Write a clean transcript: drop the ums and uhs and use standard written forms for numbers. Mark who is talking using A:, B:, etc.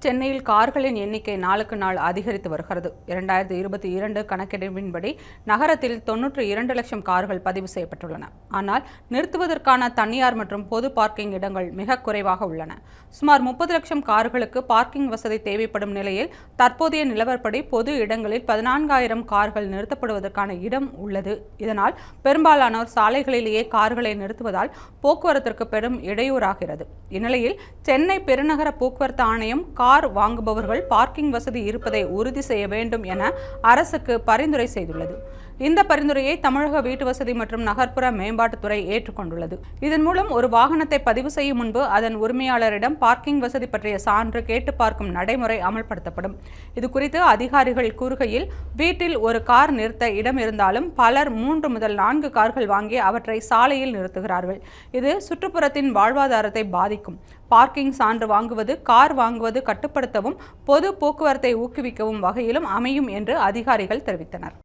A: சென்னையில் கார்களின் எண்ணிக்கை நாளுக்கு நாள் அதிகரித்து வருகிறது. 2022 கணக்கெடுப்பின்படி நகரத்தில் 92 லட்சம் கார்கள் பதிவு செய்யப்பட்டுள்ளன. ஆனால் நிறுத்துவதற்கான தனியார் மற்றும் பொது பார்க்கிங் இடங்கள் மிக குறைவாக உள்ளன. சுமார் 30 லட்சம் கார்களுக்கு பார்க்கிங் வசதி தேவைப்படும் நிலையில் தற்போதைய நிலவரப்படி பொது இடங்களில் 14,000 கார்கள் நிறுத்தப்படுவதற்கான இடம் உள்ளது. இதனால் பெரும்பாலானோர் சாலைகளிலேயே கார்களை நிறுத்துவதால் போக்குவரத்திற்கு பெரும் இடையூறாகிறது. இந்நிலையில் சென்னை பெருநகர போக்குவரத்து ஆணையம் கார் வாங்குபவர்கள் பார்க்கிங் வசதி இருப்பதை உறுதி செய்ய வேண்டும் என அரசுக்கு பரிந்துரை செய்துள்ளது. இந்த பரிந்துரையை தமிழக வீட்டு வசதி மற்றும் நகர்ப்புற மேம்பாட்டுத்துறை ஏற்றுக்கொண்டுள்ளது. இதன் மூலம் ஒரு வாகனத்தை பதிவு செய்யும் முன்பு அதன் உரிமையாளரிடம் பார்க்கிங் வசதி பற்றிய சான்று கேட்டு பார்க்கும் நடைமுறை அமல்படுத்தப்படும். இதுகுறித்து அதிகாரிகள் கூறுகையில், வீட்டில் ஒரு கார் நிறுத்த இடம் இருந்தாலும் பலர் 3 முதல் 4 கார்கள் வாங்கி அவற்றை சாலையில் நிறுத்துகிறார்கள். இது சுற்றுப்புறத்தின் வாழ்வாதாரத்தை பாதிக்கும். பார்க்கிங் சான்று வாங்குவது, கார் வாங்குவது கட்டுப்படுத்தவும் பொது போக்குவரத்தை ஊக்குவிக்கவும் வகையிலும் அமையும் என்று அதிகாரிகள் தெரிவித்தனர்.